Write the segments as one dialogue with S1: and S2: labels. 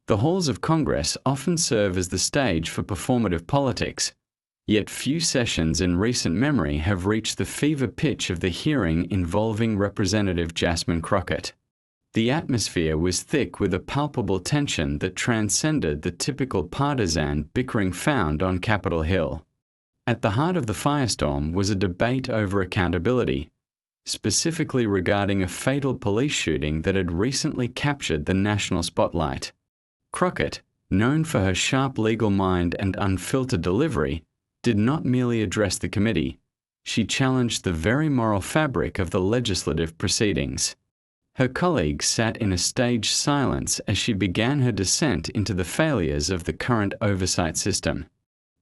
S1: The halls of Congress often serve as the stage for performative politics, yet few sessions in recent memory have reached the fever pitch of the hearing involving Representative Jasmine Crockett. The atmosphere was thick with a palpable tension that transcended the typical partisan bickering found on Capitol Hill. At the heart of the firestorm was a debate over accountability, specifically regarding a fatal police shooting that had recently captured the national spotlight. Crockett, known for her sharp legal mind and unfiltered delivery, did not merely address the committee. She challenged the very moral fabric of the legislative proceedings. Her colleagues sat in a staged silence as she began her descent into the failures of the current oversight system.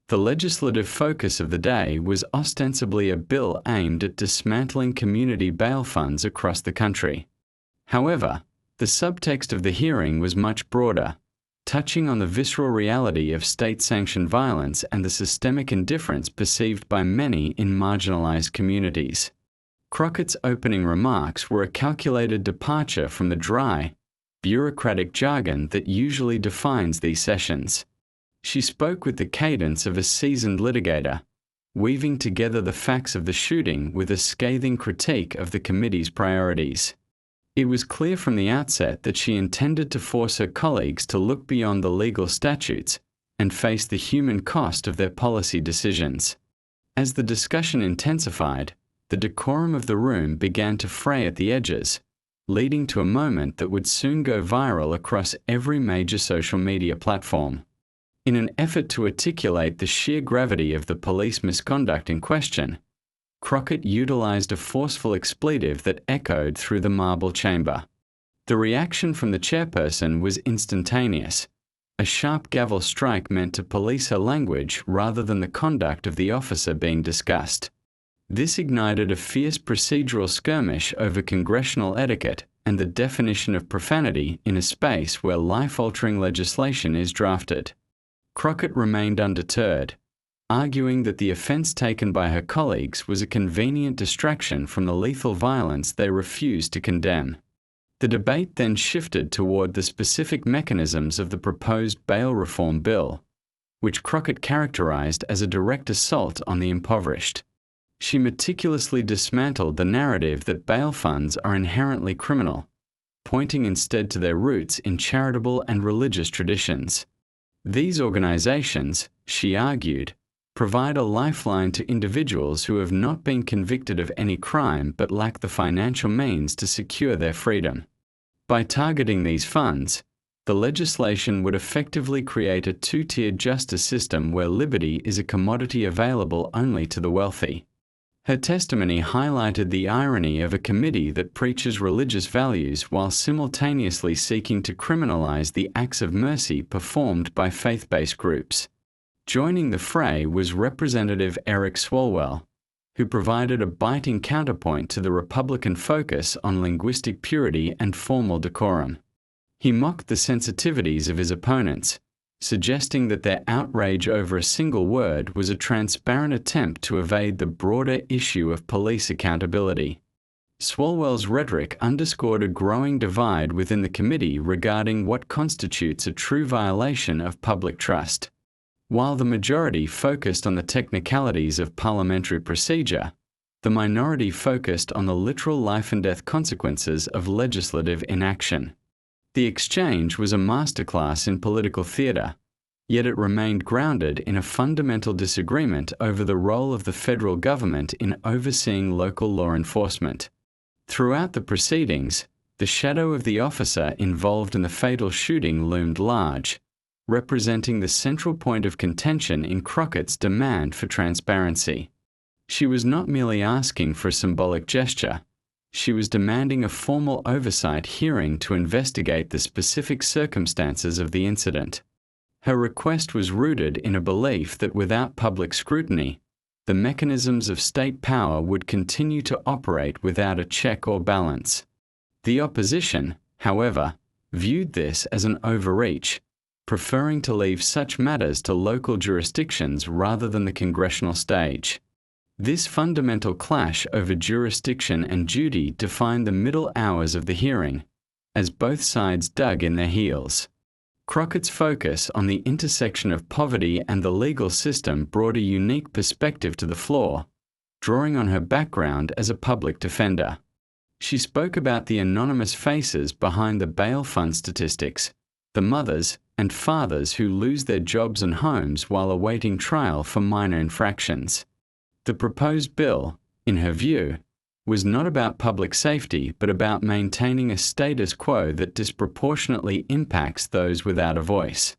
S1: The legislative focus of the day was ostensibly a bill aimed at dismantling community bail funds across the country. However, the subtext of the hearing was much broader, touching on the visceral reality of state-sanctioned violence and the systemic indifference perceived by many in marginalized communities. Crockett's opening remarks were a calculated departure from the dry, bureaucratic jargon that usually defines these sessions. She spoke with the cadence of a seasoned litigator, weaving together the facts of the shooting with a scathing critique of the committee's priorities. It was clear from the outset that she intended to force her colleagues to look beyond the legal statutes and face the human cost of their policy decisions. As the discussion intensified, the decorum of the room began to fray at the edges, leading to a moment that would soon go viral across every major social media platform. In an effort to articulate the sheer gravity of the police misconduct in question, Crockett utilized a forceful expletive that echoed through the marble chamber. The reaction from the chairperson was instantaneous, a sharp gavel strike meant to police her language rather than the conduct of the officer being discussed. This ignited a fierce procedural skirmish over congressional etiquette and the definition of profanity in a space where life-altering legislation is drafted. Crockett remained undeterred, arguing that the offense taken by her colleagues was a convenient distraction from the lethal violence they refused to condemn. The debate then shifted toward the specific mechanisms of the proposed bail reform bill, which Crockett characterized as a direct assault on the impoverished. She meticulously dismantled the narrative that bail funds are inherently criminal, pointing instead to their roots in charitable and religious traditions. These organizations, she argued, provide a lifeline to individuals who have not been convicted of any crime but lack the financial means to secure their freedom. By targeting these funds, the legislation would effectively create a two-tiered justice system where liberty is a commodity available only to the wealthy. Her testimony highlighted the irony of a committee that preaches religious values while simultaneously seeking to criminalize the acts of mercy performed by faith-based groups. Joining the fray was Representative Swalwell, who provided a biting counterpoint to the Republican focus on linguistic purity and formal decorum. He mocked the sensitivities of his opponents, suggesting that their outrage over a single word was a transparent attempt to evade the broader issue of police accountability. Swalwell's rhetoric underscored a growing divide within the committee regarding what constitutes a true violation of public trust. While the majority focused on the technicalities of parliamentary procedure, the minority focused on the literal life-and-death consequences of legislative inaction. The exchange was a masterclass in political theatre, yet it remained grounded in a fundamental disagreement over the role of the federal government in overseeing local law enforcement. Throughout the proceedings, the shadow of the officer involved in the fatal shooting loomed large, representing the central point of contention in Crockett's demand for transparency. She was not merely asking for a symbolic gesture. She was demanding a formal oversight hearing to investigate the specific circumstances of the incident. Her request was rooted in a belief that without public scrutiny, the mechanisms of state power would continue to operate without a check or balance. The opposition, however, viewed this as an overreach, preferring to leave such matters to local jurisdictions rather than the congressional stage. This fundamental clash over jurisdiction and duty defined the middle hours of the hearing, as both sides dug in their heels. Crockett's focus on the intersection of poverty and the legal system brought a unique perspective to the floor, drawing on her background as a public defender. She spoke about the anonymous faces behind the bail fund statistics, the mothers and fathers who lose their jobs and homes while awaiting trial for minor infractions. The proposed bill, in her view, was not about public safety but about maintaining a status quo that disproportionately impacts those without a voice.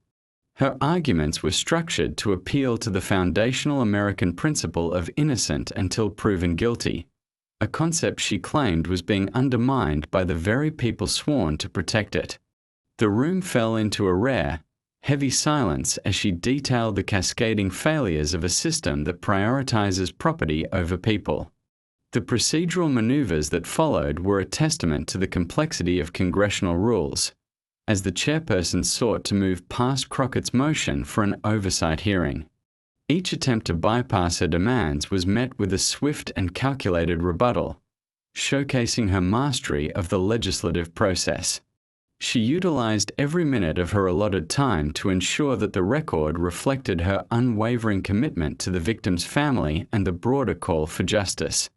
S1: Her arguments were structured to appeal to the foundational American principle of innocent until proven guilty, a concept she claimed was being undermined by the very people sworn to protect it. The room fell into a rare, heavy silence as she detailed the cascading failures of a system that prioritizes property over people. The procedural maneuvers that followed were a testament to the complexity of congressional rules, as the chairperson sought to move past Crockett's motion for an oversight hearing. Each attempt to bypass her demands was met with a swift and calculated rebuttal, showcasing her mastery of the legislative process. She utilized every minute of her allotted time to ensure that the record reflected her unwavering commitment to the victim's family and the broader call for justice.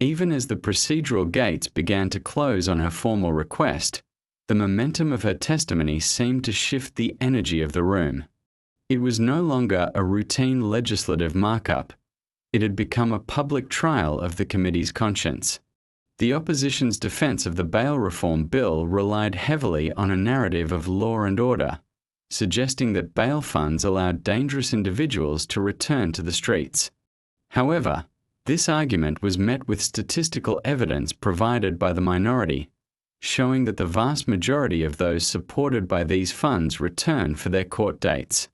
S1: Even as the procedural gates began to close on her formal request, the momentum of her testimony seemed to shift the energy of the room. It was no longer a routine legislative markup. It had become a public trial of the committee's conscience. The opposition's defense of the bail reform bill relied heavily on a narrative of law and order, suggesting that bail funds allowed dangerous individuals to return to the streets. However, this argument was met with statistical evidence provided by the minority, showing that the vast majority of those supported by these funds return for their court dates.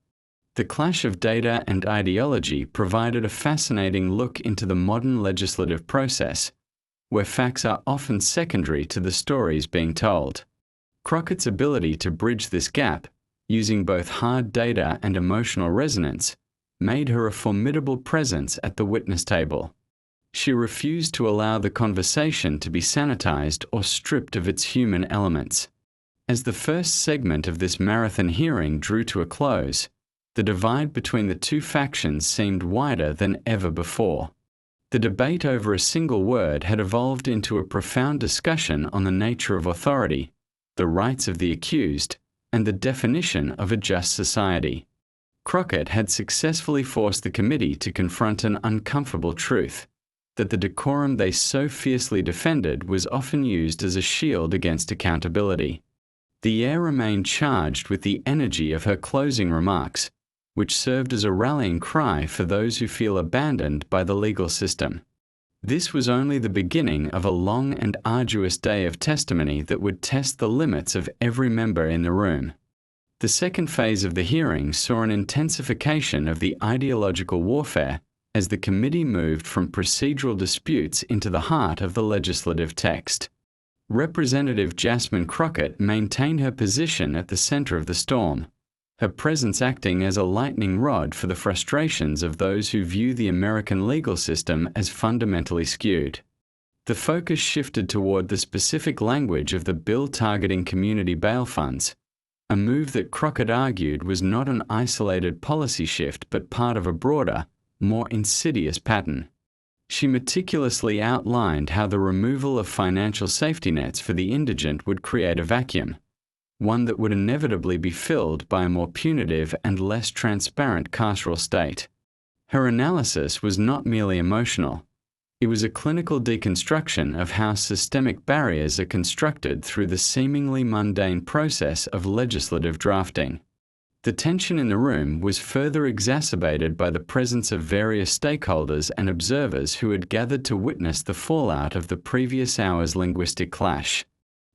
S1: The clash of data and ideology provided a fascinating look into the modern legislative process, where facts are often secondary to the stories being told. Crockett's ability to bridge this gap, using both hard data and emotional resonance, made her a formidable presence at the witness table. She refused to allow the conversation to be sanitized or stripped of its human elements. As the first segment of this marathon hearing drew to a close, the divide between the two factions seemed wider than ever before. The debate over a single word had evolved into a profound discussion on the nature of authority, the rights of the accused, and the definition of a just society. Crockett had successfully forced the committee to confront an uncomfortable truth: that the decorum they so fiercely defended was often used as a shield against accountability. The air remained charged with the energy of her closing remarks, which served as a rallying cry for those who feel abandoned by the legal system. This was only the beginning of a long and arduous day of testimony that would test the limits of every member in the room. The second phase of the hearing saw an intensification of the ideological warfare as the committee moved from procedural disputes into the heart of the legislative text. Representative Jasmine Crockett maintained her position at the center of the storm, her presence acting as a lightning rod for the frustrations of those who view the American legal system as fundamentally skewed. The focus shifted toward the specific language of the bill targeting community bail funds, a move that Crockett argued was not an isolated policy shift but part of a broader, more insidious pattern. She meticulously outlined how the removal of financial safety nets for the indigent would create a vacuum, one that would inevitably be filled by a more punitive and less transparent carceral state. Her analysis was not merely emotional. It was a clinical deconstruction of how systemic barriers are constructed through the seemingly mundane process of legislative drafting. The tension in the room was further exacerbated by the presence of various stakeholders and observers who had gathered to witness the fallout of the previous hour's linguistic clash.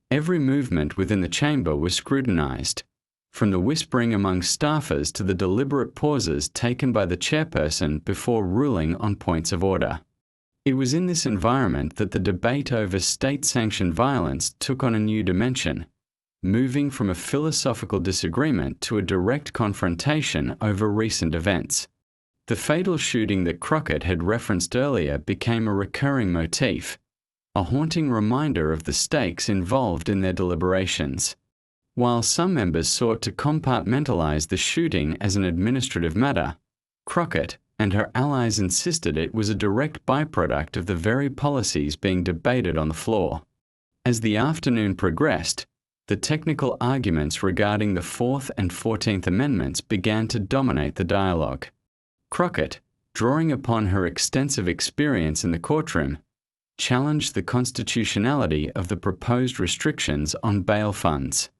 S1: Every movement within the chamber was scrutinized, from the whispering among staffers to the deliberate pauses taken by the chairperson before ruling on points of order. It was in this environment that the debate over state-sanctioned violence took on a new dimension, moving from a philosophical disagreement to a direct confrontation over recent events. The fatal shooting that Crockett had referenced earlier became a recurring motif, a haunting reminder of the stakes involved in their deliberations. While some members sought to compartmentalize the shooting as an administrative matter, Crockett and her allies insisted it was a direct byproduct of the very policies being debated on the floor. As the afternoon progressed, the technical arguments regarding the 4th and 14th Amendments began to dominate the dialogue. Crockett, drawing upon her extensive experience in the courtroom, challenged the constitutionality of the proposed restrictions on bail funds.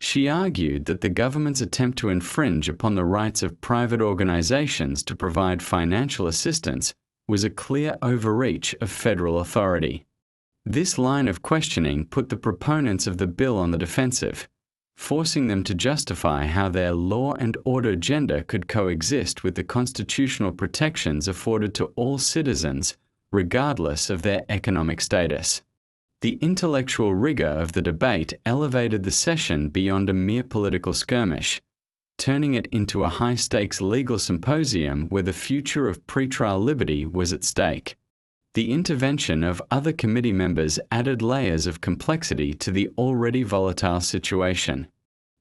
S1: She argued that the government's attempt to infringe upon the rights of private organizations to provide financial assistance was a clear overreach of federal authority. This line of questioning put the proponents of the bill on the defensive, forcing them to justify how their law and order agenda could coexist with the constitutional protections afforded to all citizens, regardless of their economic status. The intellectual rigor of the debate elevated the session beyond a mere political skirmish, turning it into a high-stakes legal symposium where the future of pretrial liberty was at stake. The intervention of other committee members added layers of complexity to the already volatile situation.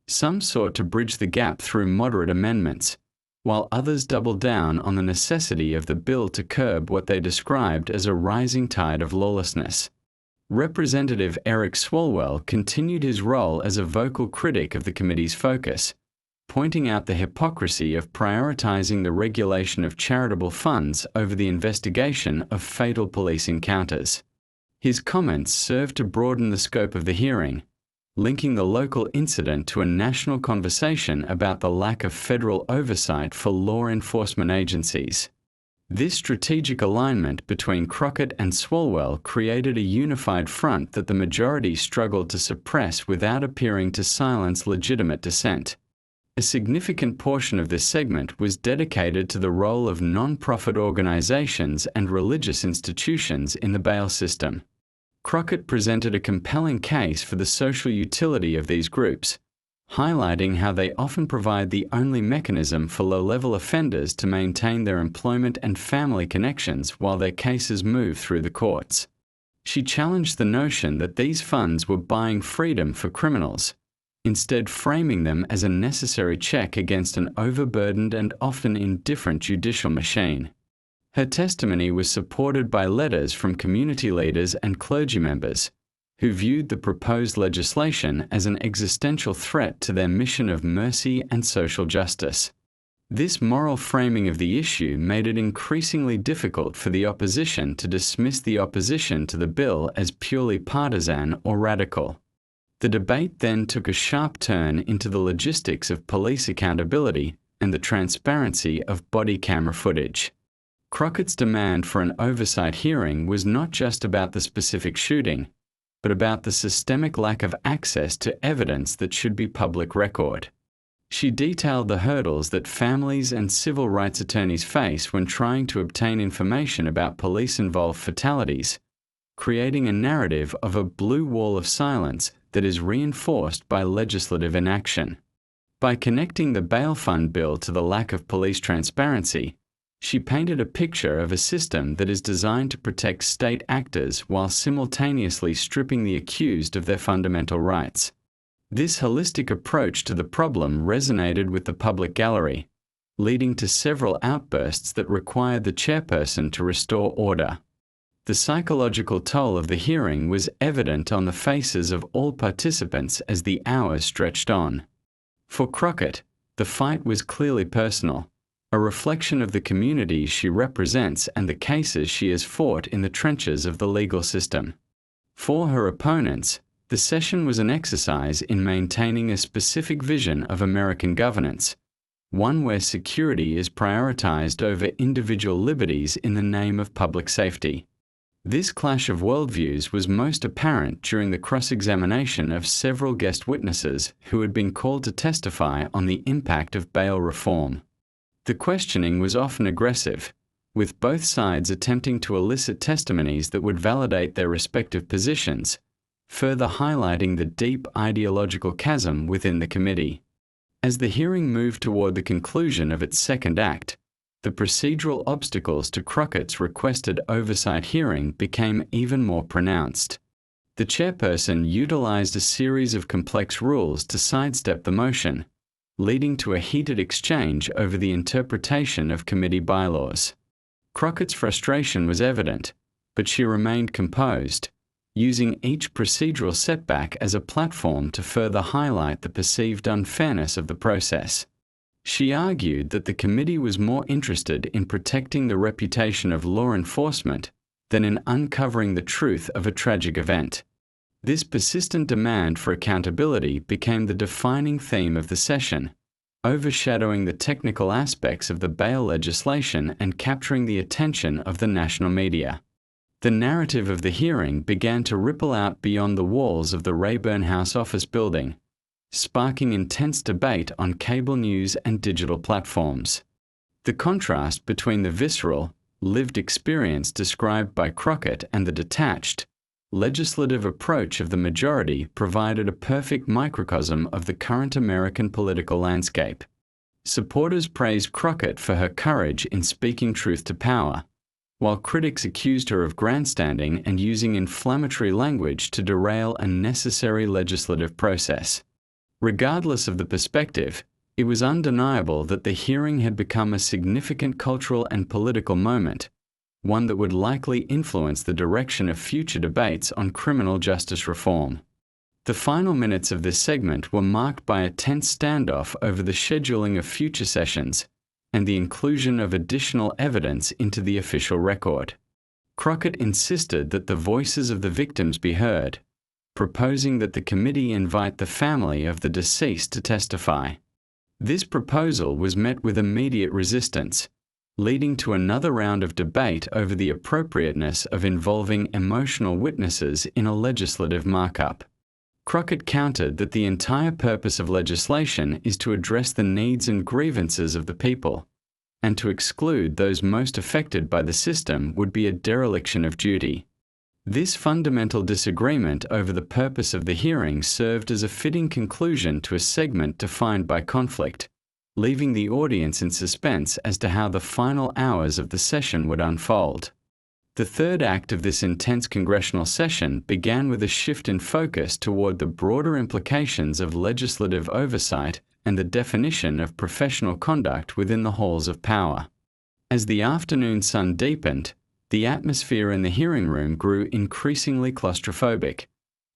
S1: Some sought to bridge the gap through moderate amendments, while others doubled down on the necessity of the bill to curb what they described as a rising tide of lawlessness. Representative Eric Swalwell continued his role as a vocal critic of the committee's focus, pointing out the hypocrisy of prioritizing the regulation of charitable funds over the investigation of fatal police encounters. His comments served to broaden the scope of the hearing, linking the local incident to a national conversation about the lack of federal oversight for law enforcement agencies. This strategic alignment between Crockett and Swalwell created a unified front that the majority struggled to suppress without appearing to silence legitimate dissent. A significant portion of this segment was dedicated to the role of non-profit organizations and religious institutions in the bail system. Crockett presented a compelling case for the social utility of these groups, highlighting how they often provide the only mechanism for low-level offenders to maintain their employment and family connections while their cases move through the courts. She challenged the notion that these funds were buying freedom for criminals, instead framing them as a necessary check against an overburdened and often indifferent judicial machine. Her testimony was supported by letters from community leaders and clergy members, who viewed the proposed legislation as an existential threat to their mission of mercy and social justice. This moral framing of the issue made it increasingly difficult for the opposition to dismiss the opposition to the bill as purely partisan or radical. The debate then took a sharp turn into the logistics of police accountability and the transparency of body camera footage. Crockett's demand for an oversight hearing was not just about the specific shooting, but about the systemic lack of access to evidence that should be public record. She detailed the hurdles that families and civil rights attorneys face when trying to obtain information about police-involved fatalities, creating a narrative of a blue wall of silence that is reinforced by legislative inaction. By connecting the bail fund bill to the lack of police transparency, she painted a picture of a system that is designed to protect state actors while simultaneously stripping the accused of their fundamental rights. This holistic approach to the problem resonated with the public gallery, leading to several outbursts that required the chairperson to restore order. The psychological toll of the hearing was evident on the faces of all participants as the hours stretched on. For Crockett, the fight was clearly personal, a reflection of the communities she represents and the cases she has fought in the trenches of the legal system. For her opponents, the session was an exercise in maintaining a specific vision of American governance, one where security is prioritized over individual liberties in the name of public safety. This clash of worldviews was most apparent during the cross-examination of several guest witnesses who had been called to testify on the impact of bail reform. The questioning was often aggressive, with both sides attempting to elicit testimonies that would validate their respective positions, further highlighting the deep ideological chasm within the committee. As the hearing moved toward the conclusion of its second act, the procedural obstacles to Crockett's requested oversight hearing became even more pronounced. The chairperson utilized a series of complex rules to sidestep the motion, leading to a heated exchange over the interpretation of committee bylaws. Crockett's frustration was evident, but she remained composed, using each procedural setback as a platform to further highlight the perceived unfairness of the process. She argued that the committee was more interested in protecting the reputation of law enforcement than in uncovering the truth of a tragic event. This persistent demand for accountability became the defining theme of the session, overshadowing the technical aspects of the bail legislation and capturing the attention of the national media. The narrative of the hearing began to ripple out beyond the walls of the Rayburn House office building, sparking intense debate on cable news and digital platforms. The contrast between the visceral, lived experience described by Crockett and the detached, legislative approach of the majority provided a perfect microcosm of the current American political landscape. Supporters praised Crockett for her courage in speaking truth to power, while critics accused her of grandstanding and using inflammatory language to derail a necessary legislative process. Regardless of the perspective, it was undeniable that the hearing had become a significant cultural and political moment, one that would likely influence the direction of future debates on criminal justice reform. The final minutes of this segment were marked by a tense standoff over the scheduling of future sessions and the inclusion of additional evidence into the official record. Crockett insisted that the voices of the victims be heard, proposing that the committee invite the family of the deceased to testify. This proposal was met with immediate resistance, leading to another round of debate over the appropriateness of involving emotional witnesses in a legislative markup. Crockett countered that the entire purpose of legislation is to address the needs and grievances of the people, and to exclude those most affected by the system would be a dereliction of duty. This fundamental disagreement over the purpose of the hearing served as a fitting conclusion to a segment defined by conflict, leaving the audience in suspense as to how the final hours of the session would unfold. The third act of this intense congressional session began with a shift in focus toward the broader implications of legislative oversight and the definition of professional conduct within the halls of power. As the afternoon sun deepened, the atmosphere in the hearing room grew increasingly claustrophobic,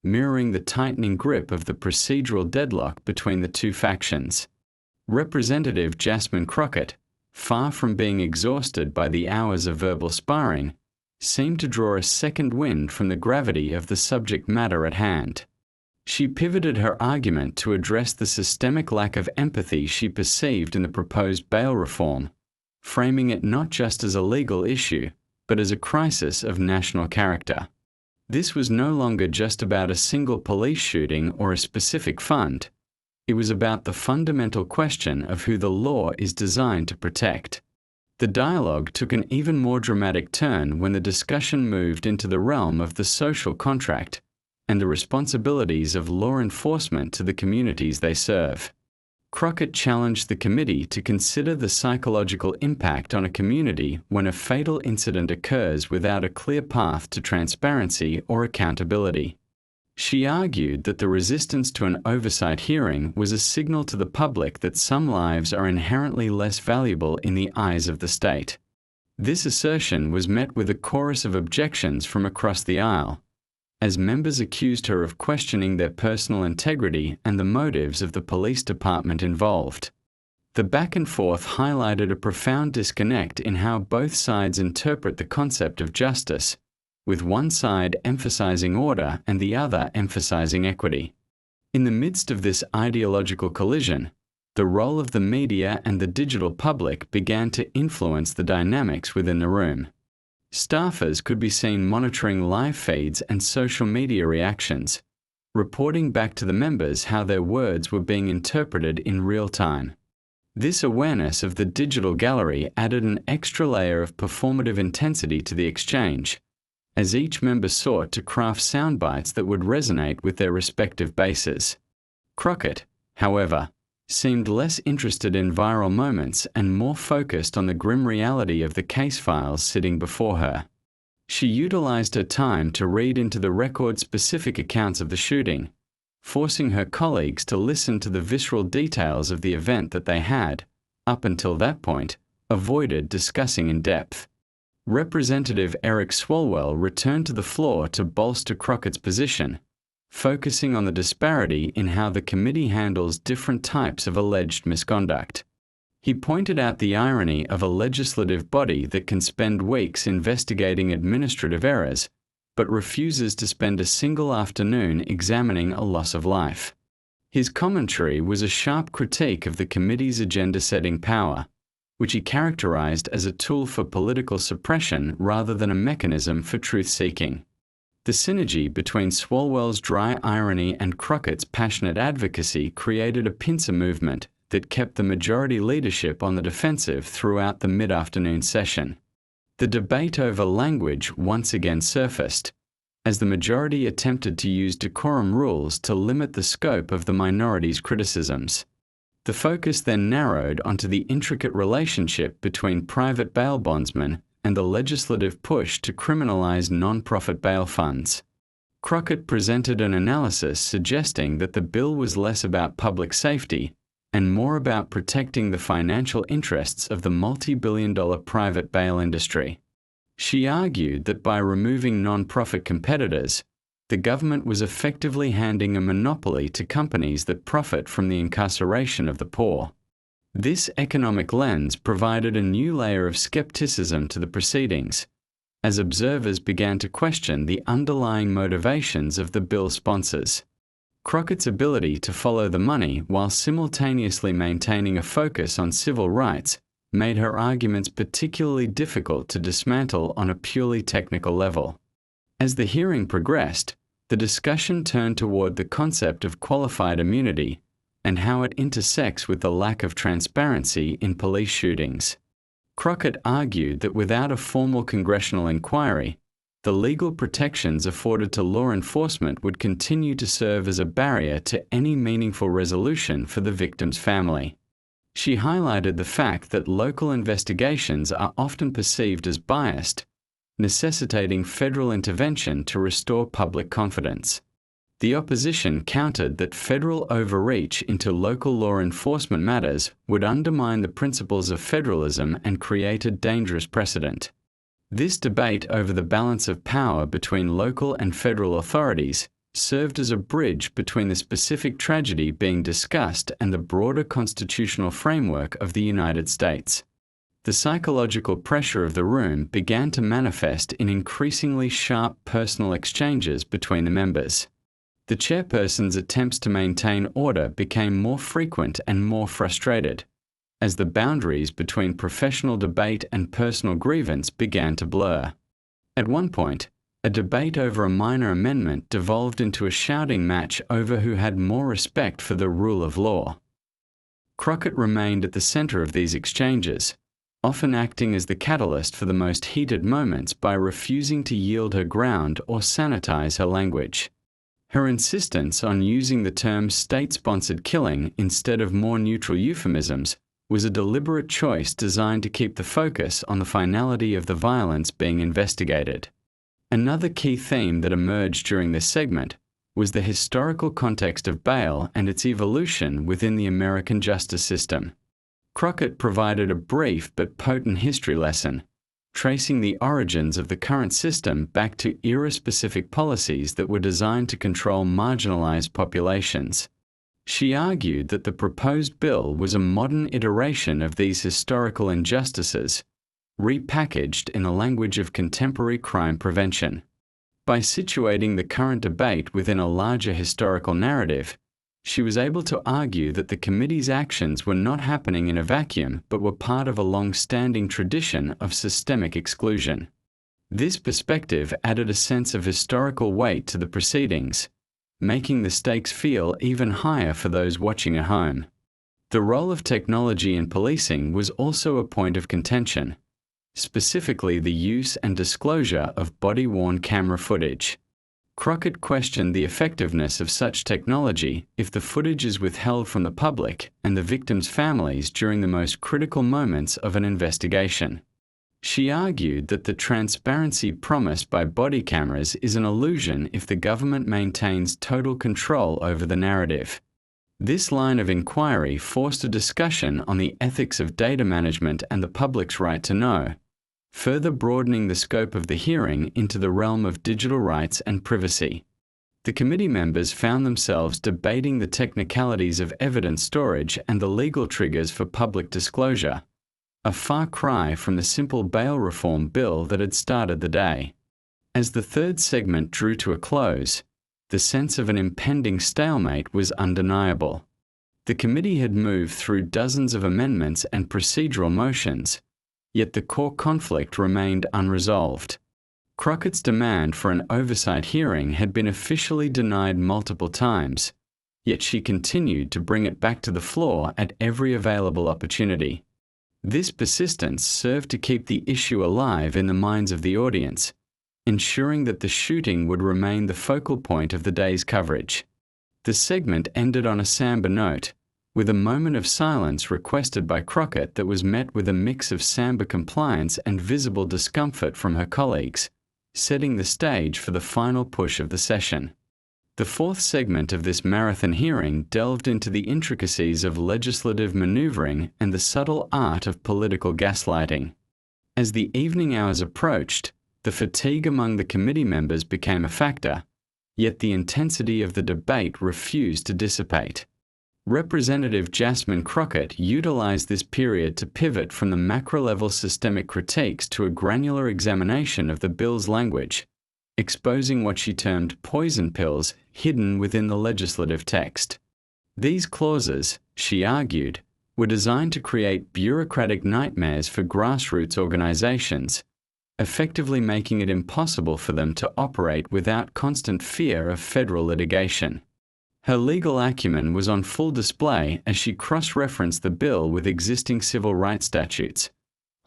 S1: mirroring the tightening grip of the procedural deadlock between the two factions. Representative Jasmine Crockett, far from being exhausted by the hours of verbal sparring, seemed to draw a second wind from the gravity of the subject matter at hand. She pivoted her argument to address the systemic lack of empathy she perceived in the proposed bail reform, framing it not just as a legal issue, but as a crisis of national character. This was no longer just about a single police shooting or a specific fund. It was about the fundamental question of who the law is designed to protect. The dialogue took an even more dramatic turn when the discussion moved into the realm of the social contract and the responsibilities of law enforcement to the communities they serve. Crockett challenged the committee to consider the psychological impact on a community when a fatal incident occurs without a clear path to transparency or accountability. She argued that the resistance to an oversight hearing was a signal to the public that some lives are inherently less valuable in the eyes of the state. This assertion was met with a chorus of objections from across the aisle, as members accused her of questioning their personal integrity and the motives of the police department involved. The back and forth highlighted a profound disconnect in how both sides interpret the concept of justice, with one side emphasizing order and the other emphasizing equity. In the midst of this ideological collision, the role of the media and the digital public began to influence the dynamics within the room. Staffers could be seen monitoring live feeds and social media reactions, reporting back to the members how their words were being interpreted in real time. This awareness of the digital gallery added an extra layer of performative intensity to the exchange, as each member sought to craft sound bites that would resonate with their respective bases. Crockett, however, seemed less interested in viral moments and more focused on the grim reality of the case files sitting before her. She utilized her time to read into the record-specific accounts of the shooting, forcing her colleagues to listen to the visceral details of the event that they had, up until that point, avoided discussing in depth. Representative Eric Swalwell returned to the floor to bolster Crockett's position, focusing on the disparity in how the committee handles different types of alleged misconduct. He pointed out the irony of a legislative body that can spend weeks investigating administrative errors, but refuses to spend a single afternoon examining a loss of life. His commentary was a sharp critique of the committee's agenda-setting power, which he characterized as a tool for political suppression rather than a mechanism for truth-seeking. The synergy between Swalwell's dry irony and Crockett's passionate advocacy created a pincer movement that kept the majority leadership on the defensive throughout the mid-afternoon session. The debate over language once again surfaced, as the majority attempted to use decorum rules to limit the scope of the minority's criticisms. The focus then narrowed onto the intricate relationship between private bail bondsmen and the legislative push to criminalize non-profit bail funds. Crockett presented an analysis suggesting that the bill was less about public safety and more about protecting the financial interests of the multi-billion-dollar private bail industry. She argued that by removing non-profit competitors, the government was effectively handing a monopoly to companies that profit from the incarceration of the poor. This economic lens provided a new layer of skepticism to the proceedings, as observers began to question the underlying motivations of the bill sponsors. Crockett's ability to follow the money while simultaneously maintaining a focus on civil rights made her arguments particularly difficult to dismantle on a purely technical level. As the hearing progressed, the discussion turned toward the concept of qualified immunity and how it intersects with the lack of transparency in police shootings. Crockett argued that without a formal congressional inquiry, the legal protections afforded to law enforcement would continue to serve as a barrier to any meaningful resolution for the victim's family. She highlighted the fact that local investigations are often perceived as biased, necessitating federal intervention to restore public confidence. The opposition countered that federal overreach into local law enforcement matters would undermine the principles of federalism and create a dangerous precedent. This debate over the balance of power between local and federal authorities served as a bridge between the specific tragedy being discussed and the broader constitutional framework of the United States. The psychological pressure of the room began to manifest in increasingly sharp personal exchanges between the members. The chairperson's attempts to maintain order became more frequent and more frustrated, as the boundaries between professional debate and personal grievance began to blur. At one point, a debate over a minor amendment devolved into a shouting match over who had more respect for the rule of law. Crockett remained at the center of these exchanges, often acting as the catalyst for the most heated moments by refusing to yield her ground or sanitize her language. Her insistence on using the term state-sponsored killing instead of more neutral euphemisms was a deliberate choice designed to keep the focus on the finality of the violence being investigated. Another key theme that emerged during this segment was the historical context of bail and its evolution within the American justice system. Crockett provided a brief but potent history lesson, tracing the origins of the current system back to era-specific policies that were designed to control marginalized populations. She argued that the proposed bill was a modern iteration of these historical injustices, repackaged in the language of contemporary crime prevention. By situating the current debate within a larger historical narrative, she was able to argue that the committee's actions were not happening in a vacuum but were part of a long-standing tradition of systemic exclusion. This perspective added a sense of historical weight to the proceedings, making the stakes feel even higher for those watching at home. The role of technology in policing was also a point of contention, specifically the use and disclosure of body-worn camera footage. Crockett questioned the effectiveness of such technology if the footage is withheld from the public and the victims' families during the most critical moments of an investigation. She argued that the transparency promised by body cameras is an illusion if the government maintains total control over the narrative. This line of inquiry forced a discussion on the ethics of data management and the public's right to know, further broadening the scope of the hearing into the realm of digital rights and privacy. The committee members found themselves debating the technicalities of evidence storage and the legal triggers for public disclosure, a far cry from the simple bail reform bill that had started the day. As the third segment drew to a close, the sense of an impending stalemate was undeniable. The committee had moved through dozens of amendments and procedural motions, yet the core conflict remained unresolved. Crockett's demand for an oversight hearing had been officially denied multiple times, yet she continued to bring it back to the floor at every available opportunity. This persistence served to keep the issue alive in the minds of the audience, ensuring that the shooting would remain the focal point of the day's coverage. The segment ended on a somber note, with a moment of silence requested by Crockett that was met with a mix of somber compliance and visible discomfort from her colleagues, setting the stage for the final push of the session. The fourth segment of this marathon hearing delved into the intricacies of legislative maneuvering and the subtle art of political gaslighting. As the evening hours approached, the fatigue among the committee members became a factor, yet the intensity of the debate refused to dissipate. Representative Jasmine Crockett utilized this period to pivot from the macro-level systemic critiques to a granular examination of the bill's language, exposing what she termed poison pills hidden within the legislative text. These clauses, she argued, were designed to create bureaucratic nightmares for grassroots organizations, effectively making it impossible for them to operate without constant fear of federal litigation. Her legal acumen was on full display as she cross-referenced the bill with existing civil rights statutes,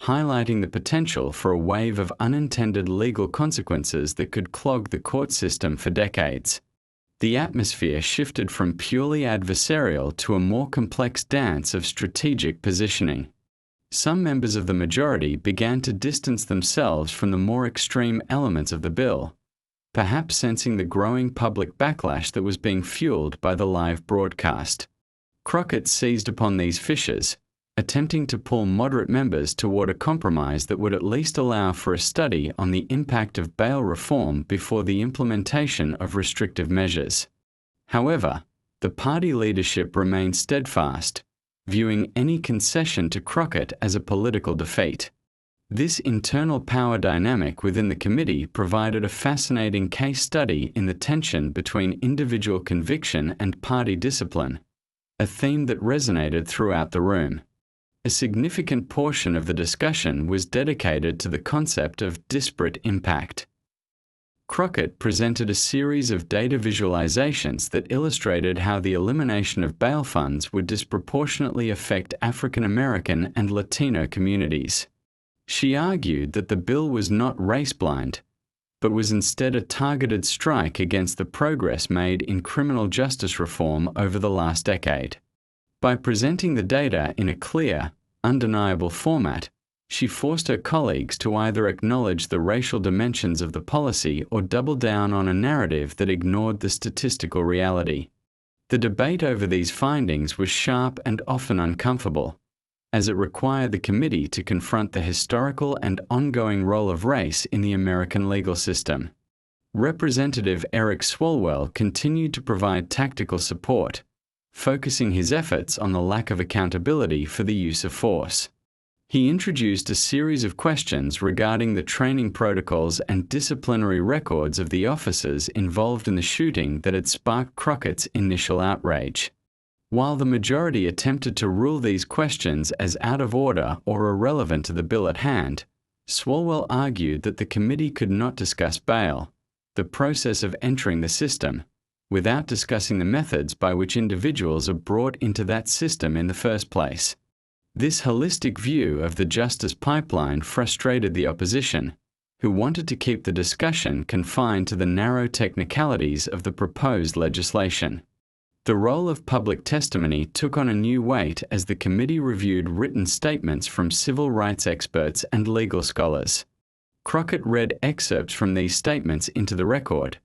S1: highlighting the potential for a wave of unintended legal consequences that could clog the court system for decades. The atmosphere shifted from purely adversarial to a more complex dance of strategic positioning. Some members of the majority began to distance themselves from the more extreme elements of the bill, perhaps sensing the growing public backlash that was being fueled by the live broadcast. Crockett seized upon these fissures, attempting to pull moderate members toward a compromise that would at least allow for a study on the impact of bail reform before the implementation of restrictive measures. However, the party leadership remained steadfast, viewing any concession to Crockett as a political defeat. This internal power dynamic within the committee provided a fascinating case study in the tension between individual conviction and party discipline, a theme that resonated throughout the room. A significant portion of the discussion was dedicated to the concept of disparate impact. Crockett presented a series of data visualizations that illustrated how the elimination of bail funds would disproportionately affect African American and Latino communities. She argued that the bill was not race-blind, but was instead a targeted strike against the progress made in criminal justice reform over the last decade. By presenting the data in a clear, undeniable format, she forced her colleagues to either acknowledge the racial dimensions of the policy or double down on a narrative that ignored the statistical reality. The debate over these findings was sharp and often uncomfortable, as it required the committee to confront the historical and ongoing role of race in the American legal system. Representative Eric Swalwell continued to provide tactical support, focusing his efforts on the lack of accountability for the use of force. He introduced a series of questions regarding the training protocols and disciplinary records of the officers involved in the shooting that had sparked Crockett's initial outrage. While the majority attempted to rule these questions as out of order or irrelevant to the bill at hand, Swalwell argued that the committee could not discuss bail, the process of entering the system, without discussing the methods by which individuals are brought into that system in the first place. This holistic view of the justice pipeline frustrated the opposition, who wanted to keep the discussion confined to the narrow technicalities of the proposed legislation. The role of public testimony took on a new weight as the committee reviewed written statements from civil rights experts and legal scholars. Crockett read excerpts from these statements into the record,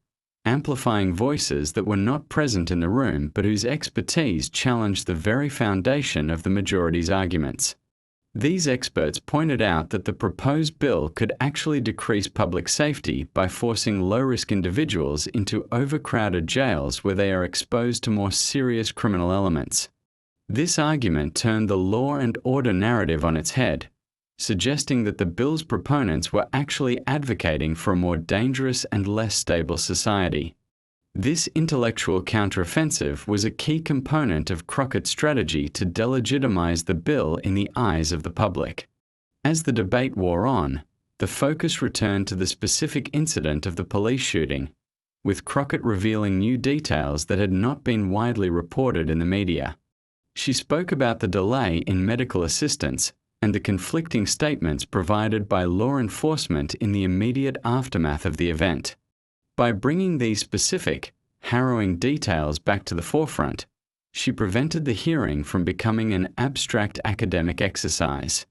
S1: amplifying voices that were not present in the room but whose expertise challenged the very foundation of the majority's arguments. These experts pointed out that the proposed bill could actually decrease public safety by forcing low-risk individuals into overcrowded jails where they are exposed to more serious criminal elements. This argument turned the law and order narrative on its head, suggesting that the bill's proponents were actually advocating for a more dangerous and less stable society. This intellectual counteroffensive was a key component of Crockett's strategy to delegitimize the bill in the eyes of the public. As the debate wore on, the focus returned to the specific incident of the police shooting, with Crockett revealing new details that had not been widely reported in the media. She spoke about the delay in medical assistance and the conflicting statements provided by law enforcement in the immediate aftermath of the event. By bringing these specific, harrowing details back to the forefront, she prevented the hearing from becoming an abstract academic exercise.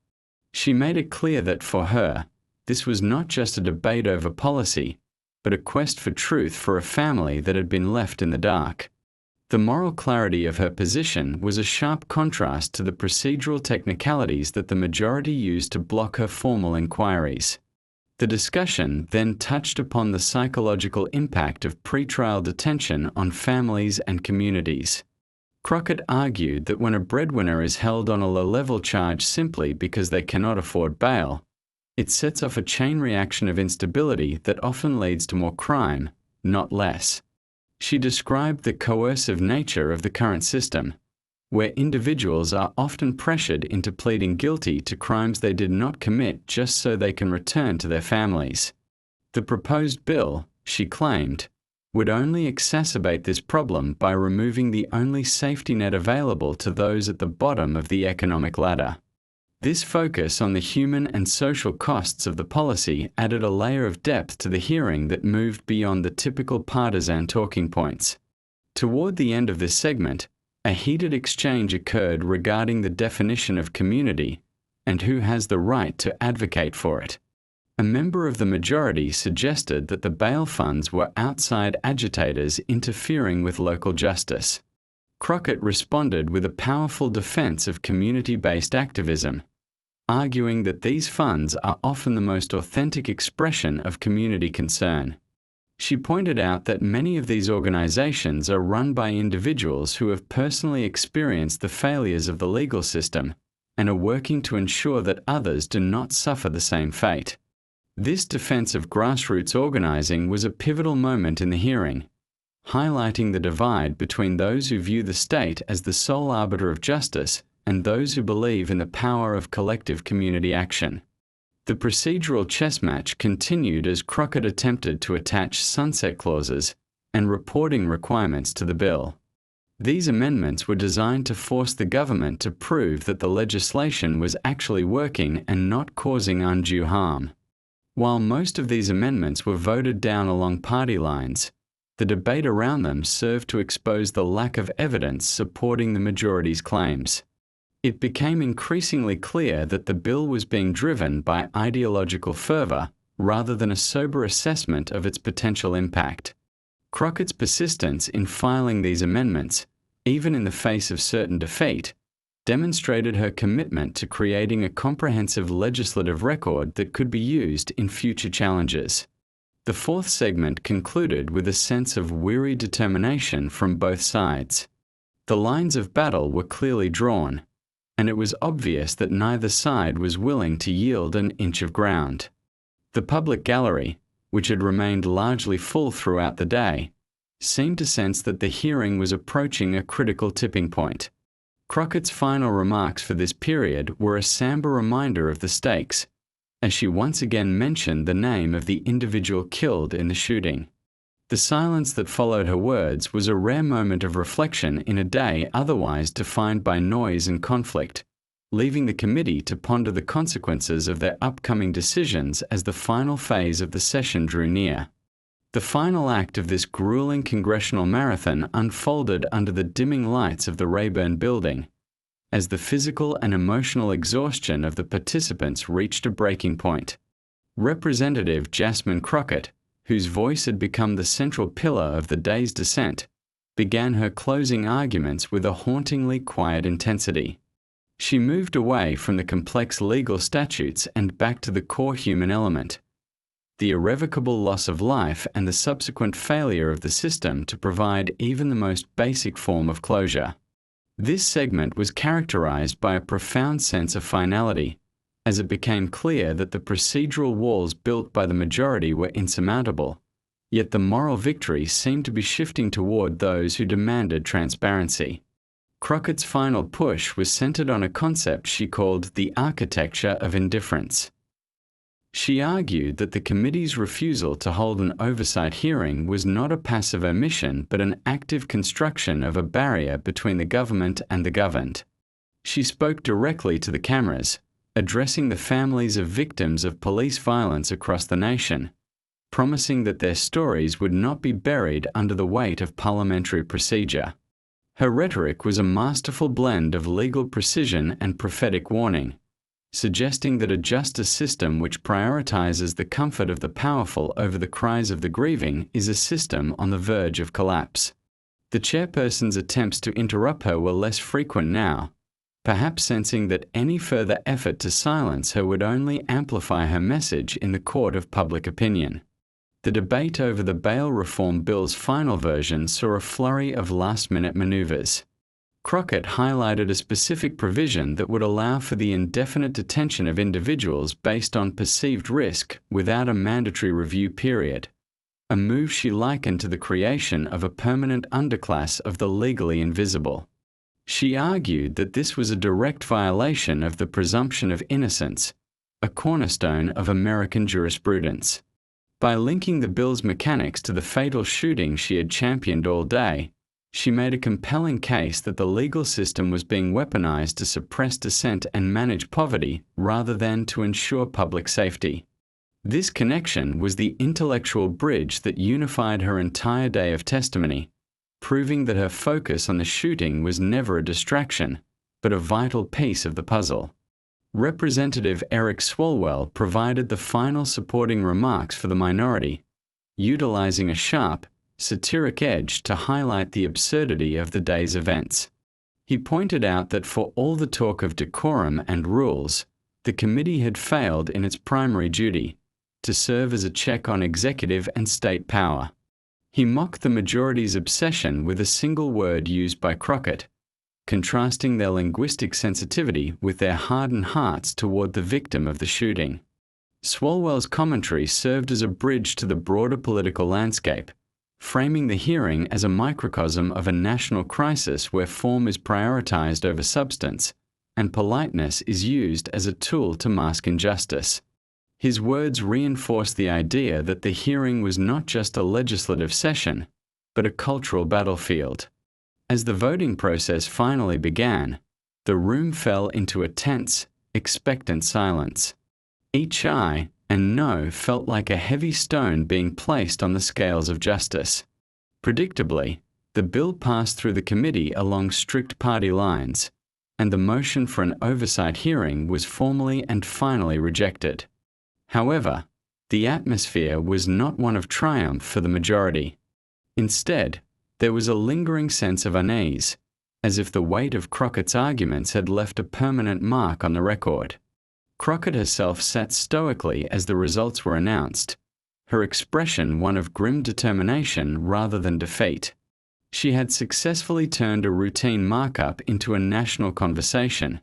S1: She made it clear that for her, this was not just a debate over policy, but a quest for truth for a family that had been left in the dark. The moral clarity of her position was a sharp contrast to the procedural technicalities that the majority used to block her formal inquiries. The discussion then touched upon the psychological impact of pretrial detention on families and communities. Crockett argued that when a breadwinner is held on a low-level charge simply because they cannot afford bail, it sets off a chain reaction of instability that often leads to more crime, not less. She described the coercive nature of the current system, where individuals are often pressured into pleading guilty to crimes they did not commit just so they can return to their families. The proposed bill, she claimed, would only exacerbate this problem by removing the only safety net available to those at the bottom of the economic ladder. This focus on the human and social costs of the policy added a layer of depth to the hearing that moved beyond the typical partisan talking points. Toward the end of this segment, a heated exchange occurred regarding the definition of community and who has the right to advocate for it. A member of the majority suggested that the bail funds were outside agitators interfering with local justice. Crockett responded with a powerful defense of community-based activism, arguing that these funds are often the most authentic expression of community concern. She pointed out that many of these organizations are run by individuals who have personally experienced the failures of the legal system and are working to ensure that others do not suffer the same fate. This defense of grassroots organizing was a pivotal moment in the hearing, highlighting the divide between those who view the state as the sole arbiter of justice and those who believe in the power of collective community action. The procedural chess match continued as Crockett attempted to attach sunset clauses and reporting requirements to the bill. These amendments were designed to force the government to prove that the legislation was actually working and not causing undue harm. While most of these amendments were voted down along party lines, the debate around them served to expose the lack of evidence supporting the majority's claims. It became increasingly clear that the bill was being driven by ideological fervor rather than a sober assessment of its potential impact. Crockett's persistence in filing these amendments, even in the face of certain defeat, demonstrated her commitment to creating a comprehensive legislative record that could be used in future challenges. The fourth segment concluded with a sense of weary determination from both sides. The lines of battle were clearly drawn, and it was obvious that neither side was willing to yield an inch of ground. The public gallery, which had remained largely full throughout the day, seemed to sense that the hearing was approaching a critical tipping point. Crockett's final remarks for this period were a somber reminder of the stakes, as she once again mentioned the name of the individual killed in the shooting. The silence that followed her words was a rare moment of reflection in a day otherwise defined by noise and conflict, leaving the committee to ponder the consequences of their upcoming decisions as the final phase of the session drew near. The final act of this grueling congressional marathon unfolded under the dimming lights of the Rayburn building, as the physical and emotional exhaustion of the participants reached a breaking point. Representative Jasmine Crockett, whose voice had become the central pillar of the day's dissent, began her closing arguments with a hauntingly quiet intensity. She moved away from the complex legal statutes and back to the core human element: the irrevocable loss of life and the subsequent failure of the system to provide even the most basic form of closure. This segment was characterized by a profound sense of finality, as it became clear that the procedural walls built by the majority were insurmountable, yet the moral victory seemed to be shifting toward those who demanded transparency. Crockett's final push was centered on a concept she called the architecture of indifference. She argued that the committee's refusal to hold an oversight hearing was not a passive omission but an active construction of a barrier between the government and the governed. She spoke directly to the cameras, addressing the families of victims of police violence across the nation, promising that their stories would not be buried under the weight of parliamentary procedure. Her rhetoric was a masterful blend of legal precision and prophetic warning, suggesting that a justice system which prioritizes the comfort of the powerful over the cries of the grieving is a system on the verge of collapse. The chairperson's attempts to interrupt her were less frequent now, perhaps sensing that any further effort to silence her would only amplify her message in the court of public opinion. The debate over the bail reform bill's final version saw a flurry of last-minute maneuvers. Crockett highlighted a specific provision that would allow for the indefinite detention of individuals based on perceived risk without a mandatory review period, a move she likened to the creation of a permanent underclass of the legally invisible. She argued that this was a direct violation of the presumption of innocence, a cornerstone of American jurisprudence. By linking the bill's mechanics to the fatal shooting she had championed all day, she made a compelling case that the legal system was being weaponized to suppress dissent and manage poverty rather than to ensure public safety. This connection was the intellectual bridge that unified her entire day of testimony, proving that her focus on the shooting was never a distraction, but a vital piece of the puzzle. Representative Eric Swalwell provided the final supporting remarks for the minority, utilizing a sharp, satiric edge to highlight the absurdity of the day's events. He pointed out that for all the talk of decorum and rules, the committee had failed in its primary duty, to serve as a check on executive and state power. He mocked the majority's obsession with a single word used by Crockett, contrasting their linguistic sensitivity with their hardened hearts toward the victim of the shooting. Swalwell's commentary served as a bridge to the broader political landscape, framing the hearing as a microcosm of a national crisis where form is prioritized over substance, and politeness is used as a tool to mask injustice. His words reinforced the idea that the hearing was not just a legislative session, but a cultural battlefield. As the voting process finally began, the room fell into a tense, expectant silence. Each aye and no felt like a heavy stone being placed on the scales of justice. Predictably, the bill passed through the committee along strict party lines, and the motion for an oversight hearing was formally and finally rejected. However, the atmosphere was not one of triumph for the majority. Instead, there was a lingering sense of unease, as if the weight of Crockett's arguments had left a permanent mark on the record. Crockett herself sat stoically as the results were announced, her expression one of grim determination rather than defeat. She had successfully turned a routine markup into a national conversation,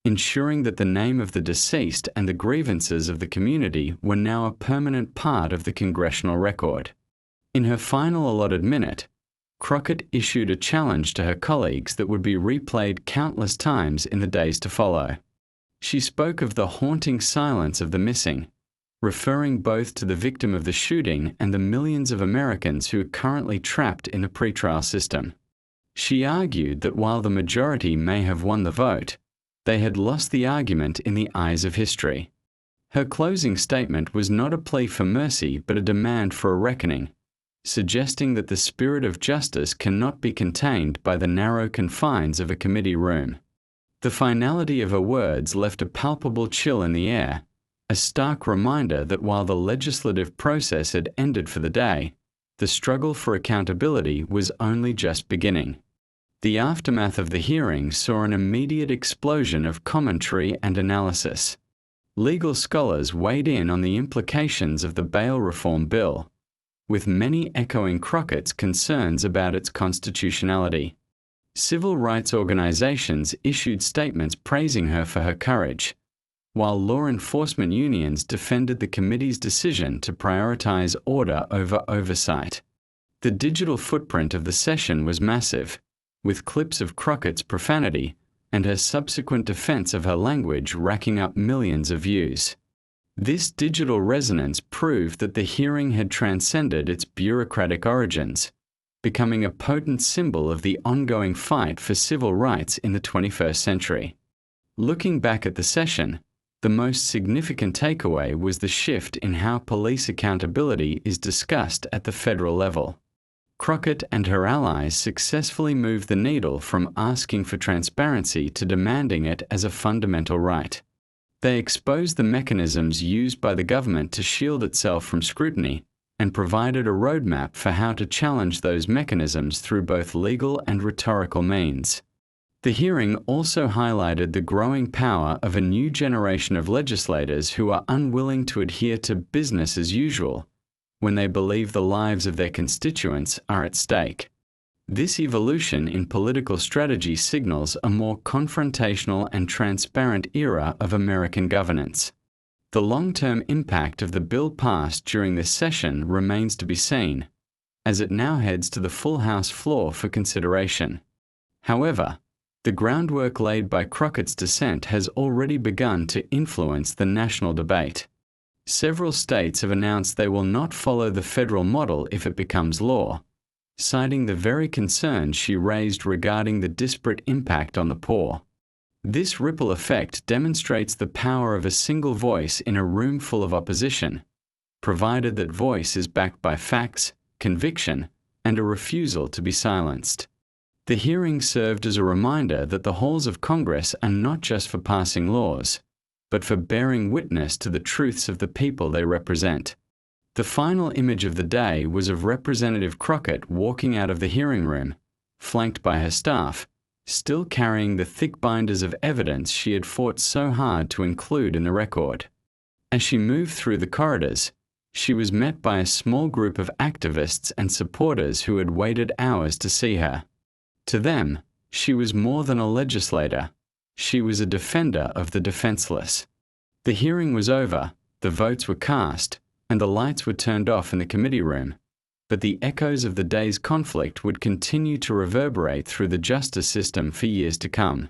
S1: ensuring that the name of the deceased and the grievances of the community were now a permanent part of the congressional record. In her final allotted minute, Crockett issued a challenge to her colleagues that would be replayed countless times in the days to follow. She spoke of the haunting silence of the missing, referring both to the victim of the shooting and the millions of Americans who are currently trapped in the pretrial system. She argued that while the majority may have won the vote, they had lost the argument in the eyes of history. Her closing statement was not a plea for mercy but a demand for a reckoning, suggesting that the spirit of justice cannot be contained by the narrow confines of a committee room. The finality of her words left a palpable chill in the air, a stark reminder that while the legislative process had ended for the day, the struggle for accountability was only just beginning. The aftermath of the hearing saw an immediate explosion of commentary and analysis. Legal scholars weighed in on the implications of the bail reform bill, with many echoing Crockett's concerns about its constitutionality. Civil rights organizations issued statements praising her for her courage, while law enforcement unions defended the committee's decision to prioritize order over oversight. The digital footprint of the session was massive, with clips of Crockett's profanity and her subsequent defense of her language racking up millions of views. This digital resonance proved that the hearing had transcended its bureaucratic origins, becoming a potent symbol of the ongoing fight for civil rights in the 21st century. Looking back at the session, the most significant takeaway was the shift in how police accountability is discussed at the federal level. Crockett and her allies successfully moved the needle from asking for transparency to demanding it as a fundamental right. They exposed the mechanisms used by the government to shield itself from scrutiny and provided a roadmap for how to challenge those mechanisms through both legal and rhetorical means. The hearing also highlighted the growing power of a new generation of legislators who are unwilling to adhere to business as usual when they believe the lives of their constituents are at stake. This evolution in political strategy signals a more confrontational and transparent era of American governance. The long-term impact of the bill passed during this session remains to be seen, as it now heads to the full House floor for consideration. However, the groundwork laid by Crockett's dissent has already begun to influence the national debate. Several states have announced they will not follow the federal model if it becomes law, citing the very concerns she raised regarding the disparate impact on the poor. This ripple effect demonstrates the power of a single voice in a room full of opposition, provided that voice is backed by facts, conviction, and a refusal to be silenced. The hearing served as a reminder that the halls of Congress are not just for passing laws, but for bearing witness to the truths of the people they represent. The final image of the day was of Representative Crockett walking out of the hearing room, flanked by her staff, still carrying the thick binders of evidence she had fought so hard to include in the record. As she moved through the corridors, she was met by a small group of activists and supporters who had waited hours to see her. To them, she was more than a legislator. She was a defender of the defenseless. The hearing was over, the votes were cast, and the lights were turned off in the committee room, but the echoes of the day's conflict would continue to reverberate through the justice system for years to come.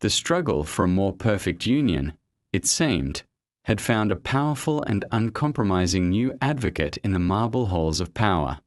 S1: The struggle for a more perfect union, it seemed, had found a powerful and uncompromising new advocate in the marble halls of power.